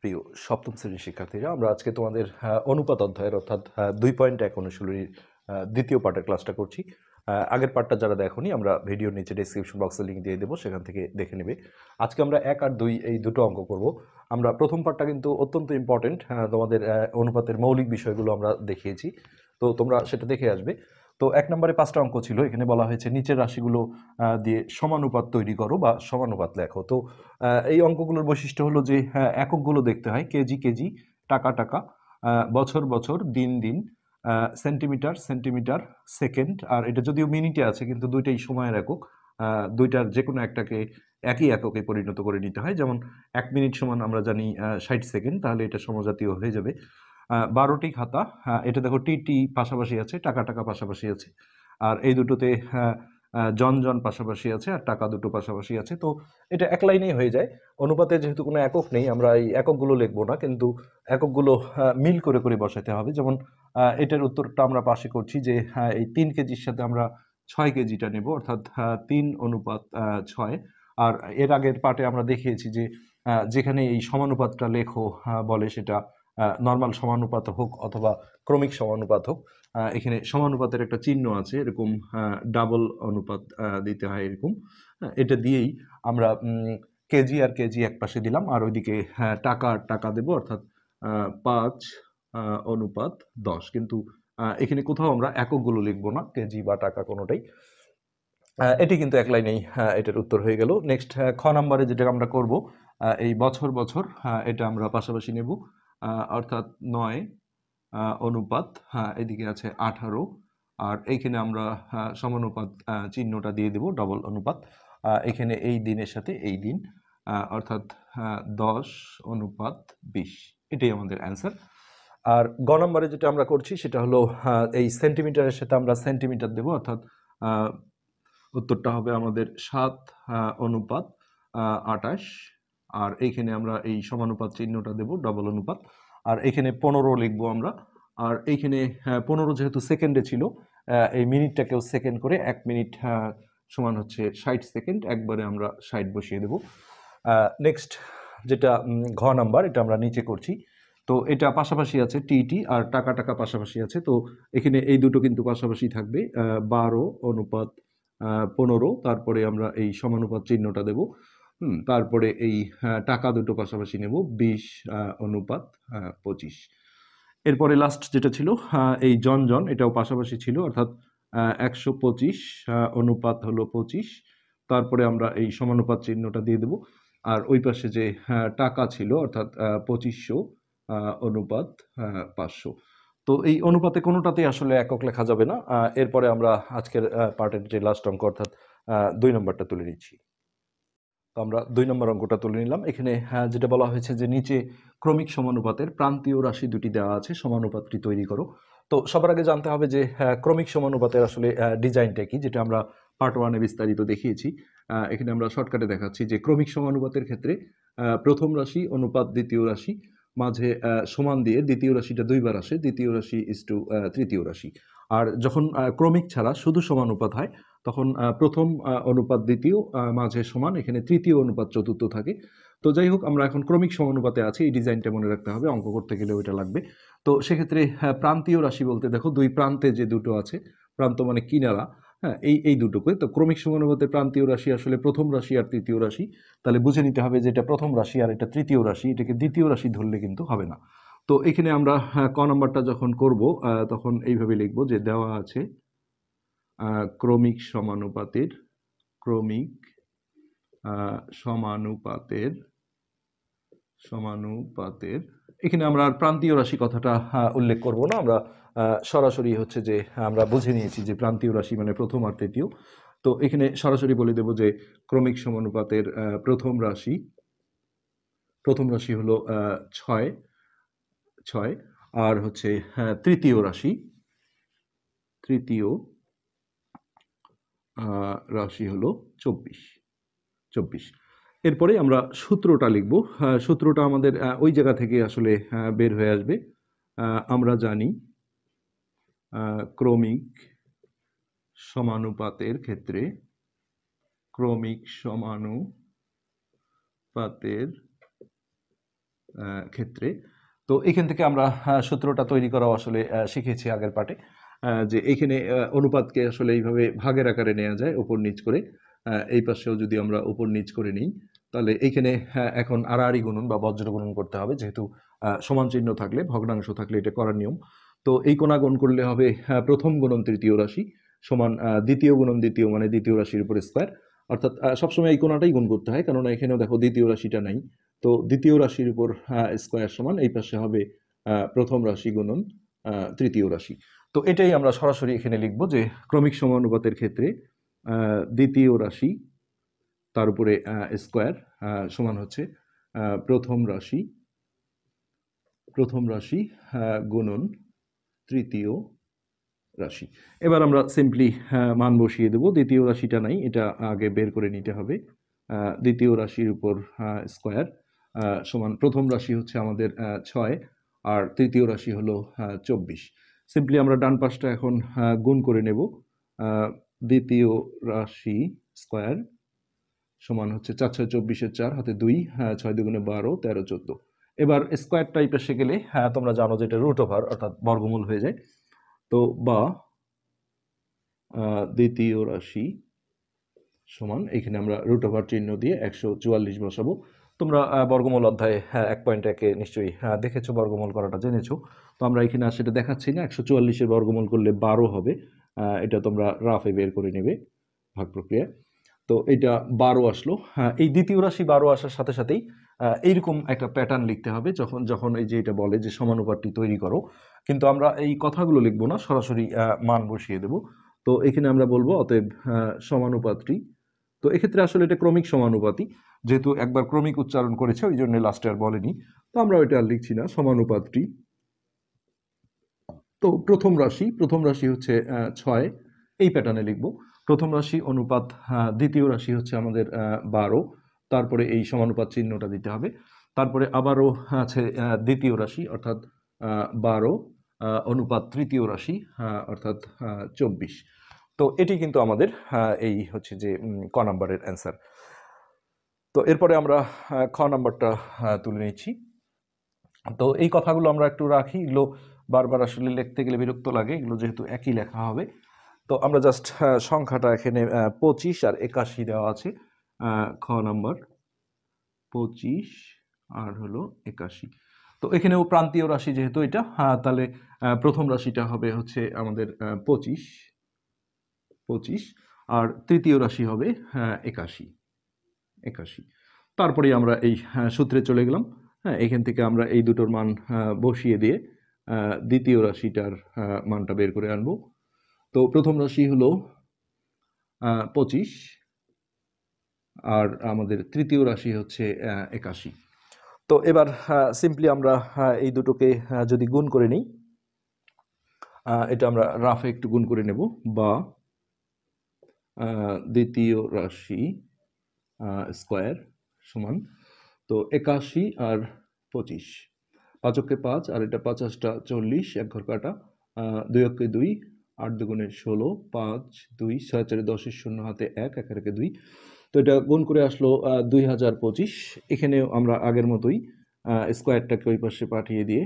প্রিয় সপ্তম শ্রেণীর শিক্ষার্থীরা, আমরা আজকে তোমাদের অনুপাত অধ্যায়ের অর্থাৎ 2.1 অনুশীলনীর দ্বিতীয় পার্টের ক্লাসটা করছি। আগের পার্টটা যারা দেখোনি, আমরা ভিডিওর নিচে ডেসক্রিপশন বক্সে লিঙ্ক দিয়ে দেবো, সেখান থেকে দেখে নেবে। আজকে আমরা 1 আর 2 এই দুটো অঙ্ক করব। আমরা প্রথম পার্টটা কিন্তু অত্যন্ত ইম্পর্টেন্ট, তোমাদের অনুপাতের মৌলিক বিষয়গুলো আমরা দেখিয়েছি, তো তোমরা সেটা দেখে আসবে। তো 1 নম্বরে 5টা অঙ্ক ছিল। এখানে বলা হয়েছে নিচের রাশিগুলো দিয়ে সমানুপাত তৈরি করো বা সমানুপাত লেখো। তো এই অঙ্কগুলোর বৈশিষ্ট্য হলো যে এককগুলো দেখতে হয়, কেজি কেজি, টাকা টাকা, বছর বছর, দিন দিন, সেন্টিমিটার সেন্টিমিটার, সেকেন্ড। আর এটা যদিও মিনিটে আছে, কিন্তু দুইটাই সময়ের একক। দুইটার যে কোনো একটাকে একই এককে পরিণত করে নিতে হয়। যেমন 1 মিনিট সমান আমরা জানি 60 সেকেন্ড, তাহলে এটা সমজাতীয় হয়ে যাবে। 12টি খাতা, এটা দেখো টি টি পাশাপাশি আছে, টাকা টাকা পাশাপাশি আছে, আর এই দুটোতে জন জন পাশাপাশি আছে, আর টাকা দুটো পাশাপাশি আছে। তো এটা এক লাইনেই হয়ে যায়। অনুপাতে যেহেতু কোনো একক নেই, আমরা এই এককগুলো লিখবো না, কিন্তু এককগুলো মিল করে করে বসাতে হবে। যেমন এটার উত্তরটা আমরা পাশে করছি যে এই 3 কেজির সাথে আমরা 6 কেজিটা নেব, অর্থাৎ 3 অনুপাত 6। আর এর আগের পার্টে আমরা দেখিয়েছি যে যেখানে এই সমানুপাতটা লেখো বলে, সেটা নর্মাল সমানুপাত হোক অথবা ক্রমিক সমানুপাত হোক, এখানে সমানুপাতের একটা চিহ্ন আছে, এরকম ডাবল অনুপাত দিতে হয় এরকম। এটা দিয়েই আমরা কেজি আর কেজি এক পাশে দিলাম, আর ওইদিকে টাকা আর টাকা দেবো, অর্থাৎ 5 অনুপাত 10। কিন্তু এখানে কোথাও আমরা এককগুলো লিখবো না, কেজি বা টাকা কোনোটাই। এটি কিন্তু এক লাইনেই এটার উত্তর হয়ে গেল। নেক্সট খ নম্বরে যেটা আমরা করব, এই বছর বছর, এটা আমরা পাশাপাশি নেব, অর্থাৎ 9 অনুপাত, এদিকে আছে 18, আর এইখানে আমরা সমানুপাত চিহ্নটা দিয়ে দেব, ডবল অনুপাত। এখানে এই দিনের সাথে এই দিন, অর্থাৎ 10 অনুপাত 20। এটাই আমাদের অ্যান্সার। আর গ নম্বরে যেটা আমরা করছি সেটা হলো এই সেন্টিমিটারের সাথে আমরা সেন্টিমিটার দেব, অর্থাৎ উত্তরটা হবে আমাদের 7 অনুপাত 28। আর এইখানে আমরা এই সমানুপাত চিহ্নটা দেব, ডবল অনুপাত। আর এখানে 15 লিখবো আমরা। আর এইখানে 15 যেহেতু সেকেন্ডে ছিল, এই মিনিটটাকেও সেকেন্ড করে 1 মিনিট সমান হচ্ছে 60 সেকেন্ড, একবারে আমরা 60 বসিয়ে দেব। নেক্সট যেটা ঘ নাম্বার, এটা আমরা নিচে করছি। তো এটা পাশাপাশি আছে, টি টি আর টাকা টাকা পাশাপাশি আছে। তো এখানে এই দুটো কিন্তু পাশাপাশি থাকবে, 12 অনুপাত 15, তারপরে আমরা এই সমানুপাত চিহ্নটা দেব। তারপরে এই টাকা দুটো পাশাপাশি নেব, 20 অনুপাত 25। এরপরে লাস্ট যেটা ছিল এই জন জন, এটাও পাশাপাশি ছিল, অর্থাৎ 125 অনুপাত হলো 25। তারপরে আমরা এই সমানুপাত চিহ্নটা দিয়ে দেব। আর ওই পাশে যে টাকা ছিল, অর্থাৎ 2500 অনুপাত 500। তো এই অনুপাতে কোনোটাতেই আসলে একক লেখা যাবে না। এরপরে আমরা আজকের পার্টের যে লাস্ট অঙ্ক, অর্থাৎ 2 নম্বরটা তুলে নিচ্ছি। তো আমরা 2 নম্বর অঙ্কটা তুলে নিলাম। এখানে যেটা বলা হয়েছে যে নিচে ক্রমিক সমানুপাতের প্রান্তীয় রাশি দুটি দেওয়া আছে, সমানুপাতটি তৈরি করো। তো সবার আগে জানতে হবে যে ক্রমিক সমানুপাতের আসলে ডিজাইনটা কি, যেটা আমরা পার্ট 1-এ বিস্তারিত দেখিয়েছি। এখানে আমরা শর্টকাটে দেখাচ্ছি যে ক্রমিক সমানুপাতের ক্ষেত্রে প্রথম রাশি অনুপাত দ্বিতীয় রাশি, মাঝে সমান দিয়ে দ্বিতীয় রাশিটা 2 বার আসে, দ্বিতীয় রাশি ইসটু তৃতীয় রাশি। আর যখন ক্রমিক ছাড়া শুধু সমানুপাত হয়, তখন প্রথম অনুপাত দ্বিতীয়, মাঝে সমান, এখানে তৃতীয় অনুপাত চতুর্থ থাকে। তো যাই হোক, আমরা এখন ক্রমিক সমানুপাতে আছি, এই ডিজাইনটা মনে রাখতে হবে, অঙ্ক করতে গেলেও এটা লাগবে। তো সেক্ষেত্রে প্রান্তীয় রাশি বলতে দেখো দুই প্রান্তে যে দুটো আছে, প্রান্ত মানে কিনারা, হ্যাঁ, এই দুটোকে। তো ক্রমিক সমানুপাতে প্রান্তীয় রাশি আসলে প্রথম রাশি আর তৃতীয় রাশি। তাহলে বুঝে নিতে হবে যে এটা প্রথম রাশি আর এটা তৃতীয় রাশি, এটাকে দ্বিতীয় রাশি ধরলে কিন্তু হবে না। তো এখানে আমরা ক নম্বরটা যখন করব, তখন এইভাবে লিখবো যে দেওয়া আছে ক্রমিক সমানুপাতের, ক্রমিক সমানুপাতের সমানুপাতের এখানে আমরা আর প্রান্তীয় রাশি কথাটা উল্লেখ করব না। আমরা সরাসরি হচ্ছে যে আমরা বুঝে নিয়েছি যে প্রান্তীয় রাশি মানে প্রথম আর তৃতীয়। তো এখানে সরাসরি বলে দেব যে ক্রমিক সমানুপাতের প্রথম রাশি হলো 6, আর হচ্ছে তৃতীয় রাশি হলো 24। এরপরে আমরা সূত্রটা লিখব। সূত্রটা আমাদের ওই জায়গা থেকে আসলে বের হয়ে আসবে। আমরা জানি ক্রমিক সমানুপাতের ক্ষেত্রে ক্ষেত্রে। তো এখান থেকে আমরা সূত্রটা তৈরি করাও আসলে শিখেছি আগের পার্টে, যে এইখানে অনুপাতকে আসলে এইভাবে ভাগের আকারে নেওয়া যায় উপর নিচ করে। এই পাশেও যদি আমরা উপর নিচ করে নিই তাহলে এইখানে এখন আড়াআড়ি গুণন বা বজ্র গুণন করতে হবে, যেহেতু সমান চিহ্ন থাকলে, ভগ্নাংশ থাকলে এটা করার নিয়ম। তো এই কোণা গুণ করলে হবে প্রথম গুণন তৃতীয় রাশি সমান দ্বিতীয় গুণন দ্বিতীয় মানে দ্বিতীয় রাশির উপর স্কোয়ার। অর্থাৎ সবসময় এই কোণাটাই গুণ করতে হয়, কেননা এখানেও দেখো দ্বিতীয় রাশিটা নাই। তো দ্বিতীয় রাশির উপর স্কোয়ার সমান এই পাশে হবে প্রথম রাশি গুণন তৃতীয় রাশি। তো এটাই আমরা সরাসরি এখানে লিখব যে ক্রমিক সমানুপাতের ক্ষেত্রে দ্বিতীয় রাশি তার উপরে স্কোয়ার সমান হচ্ছে প্রথম রাশি গুণন তৃতীয় রাশি। এবার আমরা সিম্পলি মান বসিয়ে দেব। দ্বিতীয় রাশিটা নাই, এটা আগে বের করে নিতে হবে। দ্বিতীয় রাশির উপর স্কোয়ার সমান প্রথম রাশি হচ্ছে আমাদের 6 আর তৃতীয় রাশি হলো 24। সিম্পলি আমরা ডান পাশটা এখন গুণ করে নেব। দ্বিতীয় রাশি স্কোয়ার সমান হচ্ছে 4 6 24 4 হাতে 2 6 2 12 13 14। এবার স্কোয়ার টাইপ এসে গেলে তোমরা জানো যে এটা রুট ওভার অর্থাৎ বর্গমূল হয়ে যায়। তো বা দ্বিতীয় রাশি সমান এখানে আমরা রুট ওভার চিহ্ন দিয়ে 144 বসাবো। তোমরা বর্গমূল অধ্যায়ে 1.1 নিশ্চয়ই দেখেছো, বর্গমূল করাটা জেনেছো। তো আমরা এখানে আর সেটা দেখাচ্ছি না। 144-এর বর্গমূল করলে 12 হবে। এটা তোমরা রাফে বের করে নেবে ভাগ প্রক্রিয়া। তো এটা 12 আসলো। এই দ্বিতীয় রাশি 12 আসার সাথে সাথেই এইরকম একটা প্যাটার্ন লিখতে হবে যখন এই যে এটা বলে যে সমানুপাতটি তৈরি করো, কিন্তু আমরা এই কথাগুলো লিখবো না, সরাসরি মান বসিয়ে দেব। তো এখানে আমরা বলবো অতএব সমানুপাতটি, তো এক্ষেত্রে আসলে এটা ক্রমিক সমানুপাতি, যেহেতু একবার ক্রমিক উচ্চারণ করেছে ওই জন্য লাস্টে আর বলেনি, তো আমরা ওইটা আর লিখছি না। সমানুপাতটি, তো প্রথম রাশি হচ্ছে 6, এই প্যাটার্নে লিখব। প্রথম রাশি অনুপাত দ্বিতীয় রাশি হচ্ছে আমাদের 12, তারপরে এই সমানুপাত চিহ্নটা দিতে হবে। তারপরে আবারও আছে দ্বিতীয় রাশি অর্থাৎ 12 অনুপাত তৃতীয় রাশি অর্থাৎ 24। তো এটি কিন্তু আমাদের এই হচ্ছে যে ক নাম্বারের অ্যান্সার। তো এরপরে আমরা খ নাম্বারটা তুলে নিচ্ছি। তো এই কথাগুলো আমরা একটু রাখি, এগুলো বারবার আসলে লিখতে গেলে বিরক্ত লাগে, এগুলো যেহেতু একই লেখা হবে। তো আমরা জাস্ট সংখ্যাটা এখানে 25 আর 81 দেওয়া আছে। খ নাম্বার 25 আর হলো 81। তো এখানেও প্রান্তীয় রাশি যেহেতু এটা, তাহলে প্রথম রাশিটা হবে হচ্ছে আমাদের 25 আর তৃতীয় রাশি হবে 81। তারপরে আমরা এই সূত্রে চলে গেলাম। এখান থেকে আমরা এই দুটোর মান বসিয়ে দিয়ে দ্বিতীয় রাশিটার মানটা বের করে আনবো। তো প্রথম রাশি হলো 25 আর আমাদের তৃতীয় রাশি হচ্ছে 81। তো এবার সিম্পলি আমরা এই দুটোকে যদি গুণ করে নিই, এটা আমরা রাফে একটু গুণ করে নেব। বা দ্বিতীয় রাশি স্কোয়ার সমান, তো 81 আর 25, 5 অক্ষে 5 আর এটা 50টা 40, এক ঘর কাটা, 2 অক্ষে 2, 8 দুগুণে 16, 5 2 6 4 10 শূন্য হাতে 1 1 রেখে 2। তো এটা গুণ করে আসলো 2025। এখানেও আমরা আগের মতোই স্কোয়ারটাকে ওই পাশে পাঠিয়ে দিয়ে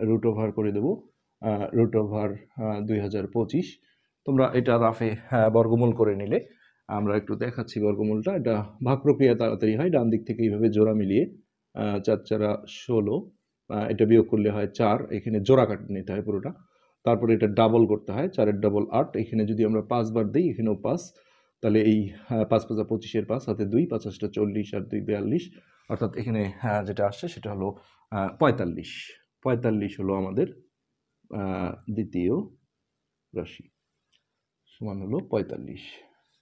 রুট ওভার করে দেব, রুট ওভার 2025। তোমরা এটা রাফে বর্গমূল করে নিলে, আমরা একটু দেখাচ্ছি বর্গমূলটা। এটা ভাগ প্রক্রিয়া তাড়াতাড়ি হয়, ডান দিক থেকে এইভাবে জোড়া মিলিয়ে 4 4 16, এটা বিয়োগ করলে হয় 4, এখানে জোড়া কাটে নিতে হয় পুরোটা। তারপরে এটা ডাবল করতে হয়, 4 এর ডাবল 8, এখানে যদি আমরা 5 বার দিই এখানেও 5, তাহলে এই 5 5 25 5 হাতে 2, 50টা 40 আর 2 42, অর্থাৎ এখানে যেটা আসছে সেটা হলো 45। 45 হলো আমাদের দ্বিতীয় রাশি, সমান হলো 45।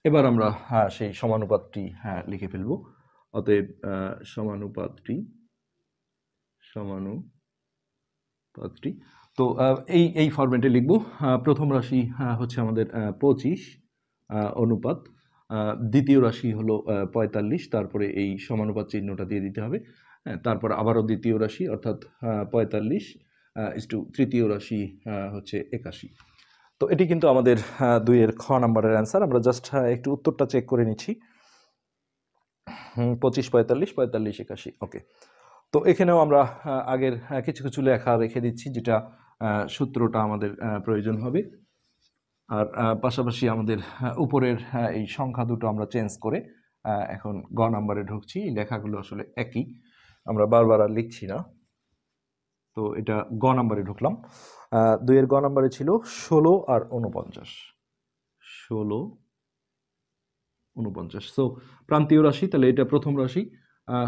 এবার আমরা সেই সমানুপাতটি লিখে ফেলব। অতএব সমানুপাতটি তো এই ফরম্যাটে লিখব। প্রথম রাশি হচ্ছে আমাদের 25 অনুপাত দ্বিতীয় রাশি হলো 45, তারপরে এই সমানুপাত চিহ্নটা দিয়ে দিতে হবে। তারপর আবারও দ্বিতীয় রাশি অর্থাৎ 45 ইস্টু তৃতীয় রাশি হচ্ছে 81। তো এটি কিন্তু আমাদের 2-এর খ নাম্বারের অ্যান্সার। আমরা জাস্ট একটু উত্তরটা চেক করে নিচ্ছি। 25 45 45 81, ওকে। তো এখানেও আমরা আগের কিছু কিছু লেখা রেখে দিচ্ছি, যেটা সূত্রটা আমাদের প্রয়োজন হবে। আর পাশাপাশি আমাদের উপরের এই সংখ্যা দুটো আমরা চেঞ্জ করে এখন গ নাম্বারে ঢুকছি। এই লেখাগুলো আসলে একই, আমরা বারবার আর লিখছি না। তো এটা গ নাম্বারে ঢুকলাম। 2 এর গ নাম্বারে ছিল 16 আর 49। 16 49। সো প্রান্তীয় রাশি, তাহলে এটা প্রথম রাশি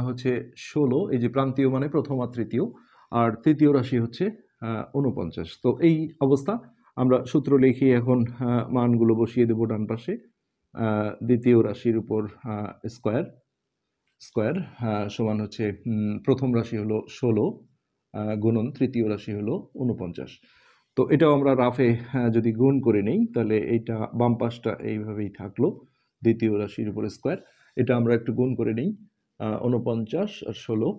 হচ্ছে 16, এই যে প্রান্তীয় মানে প্রথম আর তৃতীয়, আর তৃতীয় রাশি হচ্ছে 49। তো এই অবস্থা আমরা সূত্র লিখে এখন মানগুলো বসিয়ে দেব ডান পাশে। দ্বিতীয় রাশির উপর স্কোয়ার স্কোয়ার সমান হচ্ছে প্রথম রাশি হলো 16 গুণন তৃতীয় রাশি হলো 49। তো এটাও আমরা রাফে যদি গুণ করে নেই, তাহলে এইটা বাম পাশটা এইভাবেই থাকলো, দ্বিতীয় রাশির উপর স্কোয়ার। এটা আমরা একটু গুণ করে নিই, 49 আর 16,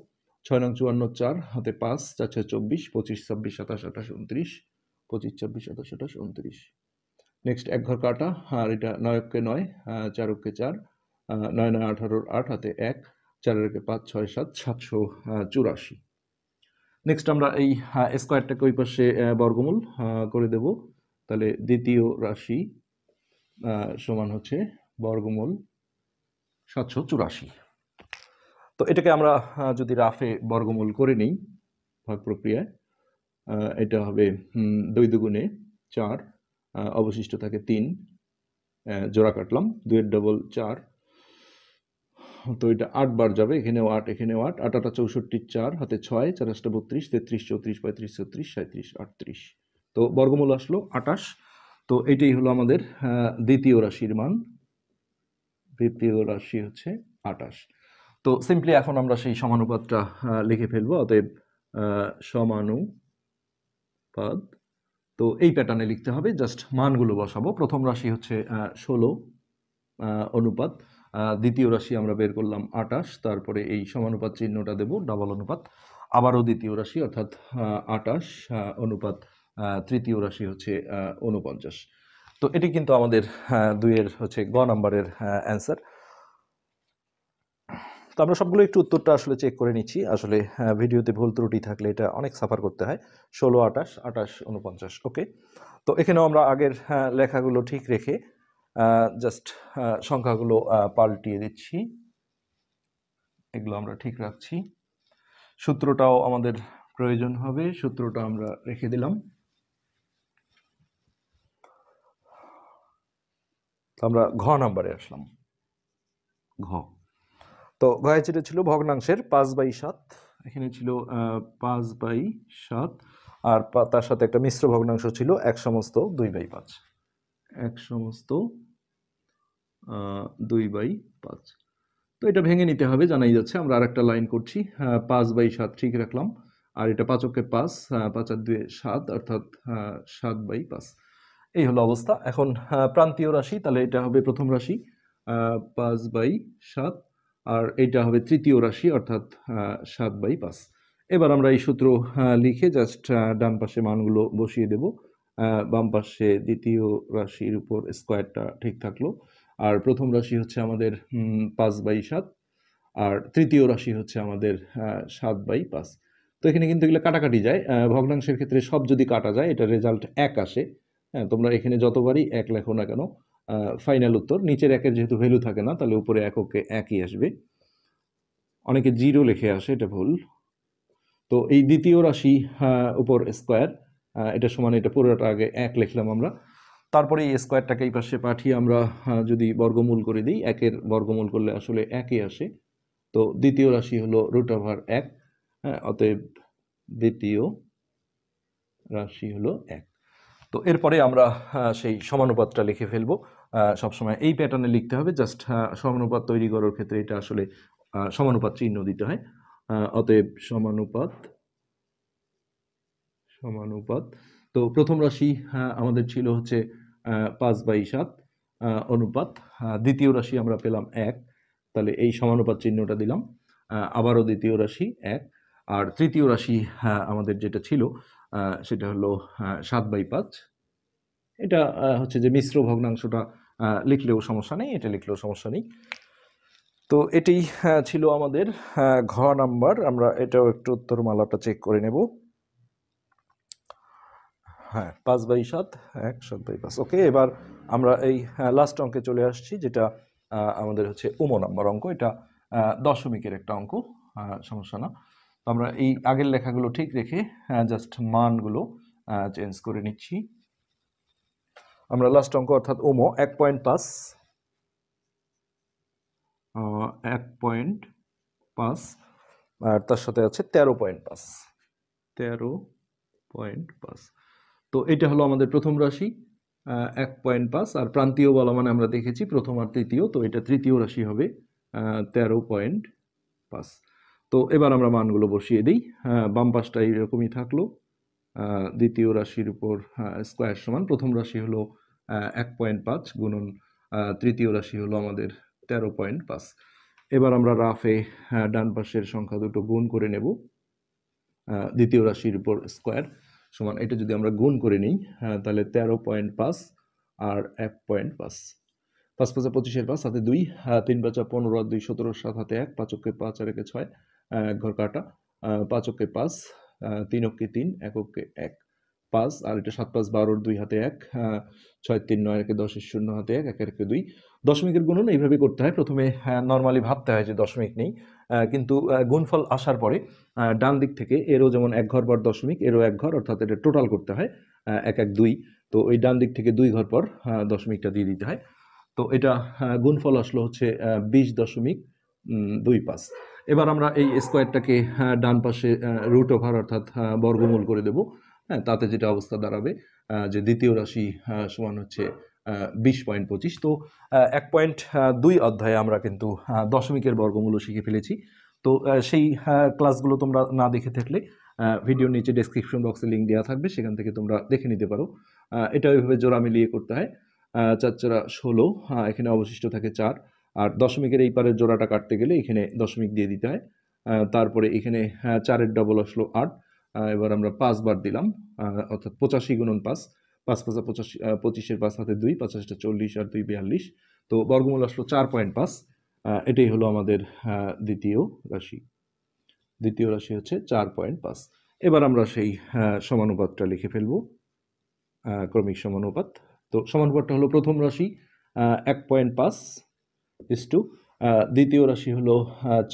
6 নং 54, 4 হাতে 5, 4 6 24, 25 26 27 28 29, 25 26 27 28 29। নেক্সট এক ঘর কাটা, আর এটা 9 অক্ষে 9, 4 অক্ষে 4, 9 9 18, 8 হাতে 1, 4 একে 5 6 7, 784। নেক্সট আমরা এই স্কোয়ারটাকে ওই পাশে বর্গমূল করে দেব। তাহলে দ্বিতীয় রাশি সমান হচ্ছে বর্গমূল 784। তো এটাকে আমরা যদি রাফে বর্গমূল করে নিই ভাগ প্রক্রিয়ায়, এটা হবে 2 দুগুণে 4, অবশিষ্ট থাকে 3, জোড়া কাটলাম, 2 এর ডবল 4, তো এটা 8 বার যাবে, এখানেও 8 এখানেও 8, 8 8 64, 4 হাতে 6, 4 8 32, 33 34 35 36 37 38। তো বর্গমূল আসলো 28। তো এটাই হলো আমাদের দ্বিতীয় রাশির মান। দ্বিতীয় রাশি হচ্ছে 28। তো সিম্পলি এখন আমরা সেই সমানুপাতটা লিখে ফেলবো। অতএব সমানুপাত, তো এই প্যাটার্নে লিখতে হবে, জাস্ট মানগুলো বসাবো। প্রথম রাশি হচ্ছে 16 অনুপাত, দ্বিতীয় রাশি আমরা বের করলাম 28, তারপরে এই সমানুপাত চিহ্নটা দেব, ডাবল অনুপাত, আবারও দ্বিতীয় রাশি অর্থাৎ 28 অনুপাত তৃতীয় রাশি হচ্ছে 49। তো এটি কিন্তু আমাদের 2 এর হচ্ছে গ নাম্বারের অ্যান্সার। তো আমরা সবগুলো একটু উত্তরটা আসলে চেক করে নিচ্ছি। আসলে ভিডিওতে ভুল ত্রুটি থাকলে এটা অনেক সাফার করতে হয়। 16 28 28 49। ওকে, তো এখানেও আমরা আগের লেখাগুলো ঠিক রেখে জাস্ট সংখ্যাগুলো পাল্টিয়ে দিচ্ছি, এগুলো আমরা ঠিক রাখছি। সূত্রটাও আমাদের প্রয়োজন হবে, সূত্রটা আমরা রেখে দিলাম। তো আমরা ঘ নাম্বারে আসলাম। ঘ, তো ঘয়ে যেটা ছিল ভগ্নাংশের 5/7, এখানে ছিল 5/7, আর তার সাথে একটা মিশ্র ভগ্নাংশ ছিল 1/2/5, 1/2/5। তো এটা ভেঙে নিতে হবে, জানাই যাচ্ছে। আমরা আরেকটা লাইন করছি, 5/7 ঠিক রাখলাম, আর এটা 5 অক্ষে 5, 5 আর 2 7, অর্থাৎ 7/5। এই হলো অবস্থা। এখন প্রান্তীয় রাশি, তাহলে এটা হবে প্রথম রাশি 5/7, আর এইটা হবে তৃতীয় রাশি অর্থাৎ 7/5। এবার আমরা এই সূত্র লিখে জাস্ট ডান পাশে মানগুলো বসিয়ে দেব। বাম পাশে দ্বিতীয় রাশির উপর স্কোয়ারটা ঠিক থাকলো, আর প্রথম রাশি হচ্ছে আমাদের 5/7, আর তৃতীয় রাশি হচ্ছে আমাদের 7/5। তো এখানে কিন্তু এগুলো কাটাকাটি যায়, ভগ্নাংশের ক্ষেত্রে সব যদি কাটা যায় এটা রেজাল্ট 1 আসে। হ্যাঁ, তোমরা এখানে যতবারই 1 লেখো না কেন, ফাইনাল উত্তর নিচের একের যেহেতু ভ্যালু থাকে না, তাহলে উপরে এককে 1ই আসবে। অনেকে 0 লিখে আসে, এটা ভুল। তো এই দ্বিতীয় রাশি উপর স্কোয়ার, এটা সমান, এটা পুরোটা আগে 1 লিখলাম আমরা, তারপরে এই স্কোয়ারটাকে এই পাশে পাঠিয়ে আমরা যদি বর্গমূল করে দিই, 1-এর বর্গমূল করলে আসলে 1ই আসে। তো দ্বিতীয় রাশি হলো √1, হ্যাঁ, অতএব দ্বিতীয় রাশি হলো 1। তো এরপরে আমরা সেই সমানুপাতটা লিখে ফেলবো। সবসময় এই প্যাটার্নে লিখতে হবে, জাস্ট সমানুপাত তৈরি করার ক্ষেত্রে এটা আসলে সমানুপাত চিহ্ন দিতে হয়। অতএব সমানুপাত, সমানুপাত। তো প্রথম রাশি আমাদের ছিল হচ্ছে 5/7 অনুপাত, দ্বিতীয় রাশি আমরা পেলাম 1, তাহলে এই সমানুপাত চিহ্নটা দিলাম। আবারও দ্বিতীয় রাশি 1, আর তৃতীয় রাশি আমাদের যেটা ছিল সেটা হলো 7/5। এটা হচ্ছে যে মিশ্র ভগ্নাংশটা লিখলেও সমস্যা নেই, এটা লিখলেও সমস্যা নেই। তো এটাই ছিল আমাদের ঘ নাম্বার। আমরা এটাও একটু উত্তরমালাটা চেক করে নেব। হ্যাঁ, 5/7 1 7/5। ওকে, এবার আমরা এই লাস্ট অঙ্কে চলে আসছি, যেটা আমাদের হচ্ছে নাম্বার অঙ্ক। এটা দশমিকের একটা অঙ্ক, সমস্যা না। তো আমরা এই আগের লেখাগুলো ঠিক রেখে জাস্ট মানগুলো চেঞ্জ করে নিচ্ছি। আমরা লাস্ট অঙ্ক অর্থাৎ 1.5 1.5 আর তার সাথে আছে 13.5 13.5। তো এটা হলো আমাদের প্রথম রাশি 1.5, আর প্রান্তীয় বলা মানে আমরা দেখেছি প্রথম আর তৃতীয়, তো এটা তৃতীয় রাশি হবে 13.5। তো এবার আমরা মানগুলো বসিয়ে দিই। বাম পাশটা এইরকমই থাকলো, দ্বিতীয় রাশির উপর স্কোয়ার সমান প্রথম রাশি হলো 1.5 গুণন তৃতীয় রাশি হলো আমাদের 13.5। এবার আমরা রাফে ডান পাশের সংখ্যা দুটো গুণ করে নেব। দ্বিতীয় রাশির উপর স্কোয়ার সমান, এটা যদি আমরা গুণ করে নিই তাহলে 13.5 আর 1.5, 5 5 25 5 হাতে 2, 3 5 15 আর 2 17, 7 হাতে 1, 5 অক্ষে 5 আর 1 6, এক ঘর কাটা, 5 অক্ষে 5, 3 অক্ষে 3, 1 অক্ষে 1, 5 আর এটা 7 5 12, 2 হাতে 1, 6 3 9 1 10, 0 হাতে 1, 1 1 2। দশমিকের গুণন এইভাবে করতে হয়। প্রথমে নর্মালি ভাবতে হয় যে দশমিক নেই, কিন্তু গুণফল আসার পরে ডান দিক থেকে এরও যেমন এক ঘর পর দশমিক, এরও এক ঘর, অর্থাৎ এটা টোটাল করতে হয় 1 1 2। তো ওই ডান দিক থেকে 2 ঘর পর দশমিকটা দিয়ে দিতে হয়। তো এটা গুণফল আসলো হচ্ছে 20.25। এবার আমরা এই স্কোয়ারটাকে ডান পাশে রুট ওভার অর্থাৎ বর্গমূল করে দেব। হ্যাঁ, তাতে যেটা অবস্থা দাঁড়াবে যে দ্বিতীয় রাশি সমান হচ্ছে 20.25। তো 1.2 অধ্যায়ে আমরা কিন্তু দশমিকের বর্গমূল শিখে ফেলেছি। তো সেই ক্লাসগুলো তোমরা না দেখে থাকলে ভিডিওর নিচে ডেসক্রিপশন বক্সে লিঙ্ক দেওয়া থাকবে, সেখান থেকে তোমরা দেখে নিতে পারো। এটা ওইভাবে জোড়া মিলিয়ে করতে হয়। 4 4 16, এখানে অবশিষ্ট থাকে 4, আর দশমিকের এই পারের জোড়াটা কাটতে গেলে এখানে দশমিক দিয়ে দিতে হয়। তারপরে এখানে 4-এর ডবল আসলো 8। এবার আমরা 5 বার দিলাম, অর্থাৎ 85 গুণন 5, 5 5 85, 25-এর 5 হাতে 2, 85 40 আর 2 42। তো বর্গমূল আসলো 4.5। এটাই হলো আমাদের দ্বিতীয় রাশি। দ্বিতীয় রাশি হচ্ছে 4.5। এবার আমরা সেই সমানুপাতটা লিখে ফেলবো, ক্রমিক সমানুপাত। তো সমানুপাতটা হলো প্রথম রাশি 1.5 ইস টু দ্বিতীয় রাশি হলো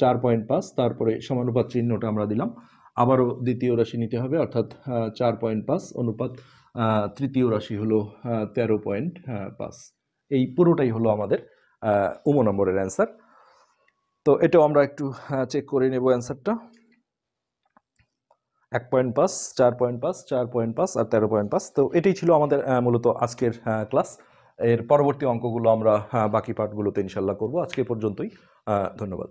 4.5, তারপরে সমানুপাত চিহ্নটা আমরা দিলাম। আবারও দ্বিতীয় রাশি নিতে হবে, অর্থাৎ 4.5 অনুপাত তৃতীয় রাশি হলো 13.5। এই পুরোটাই হলো আমাদের নম্বরের অ্যান্সার। তো এটাও আমরা একটু চেক করে নেব অ্যান্সারটা। 1.5 4.5 4.5 আর 13.5। তো এটাই ছিল আমাদের মূলত আজকের ক্লাস। এর পরবর্তী অঙ্কগুলো আমরা বাকি পার্টগুলোতে ইনশাল্লাহ করব। আজকে পর্যন্তই, ধন্যবাদ।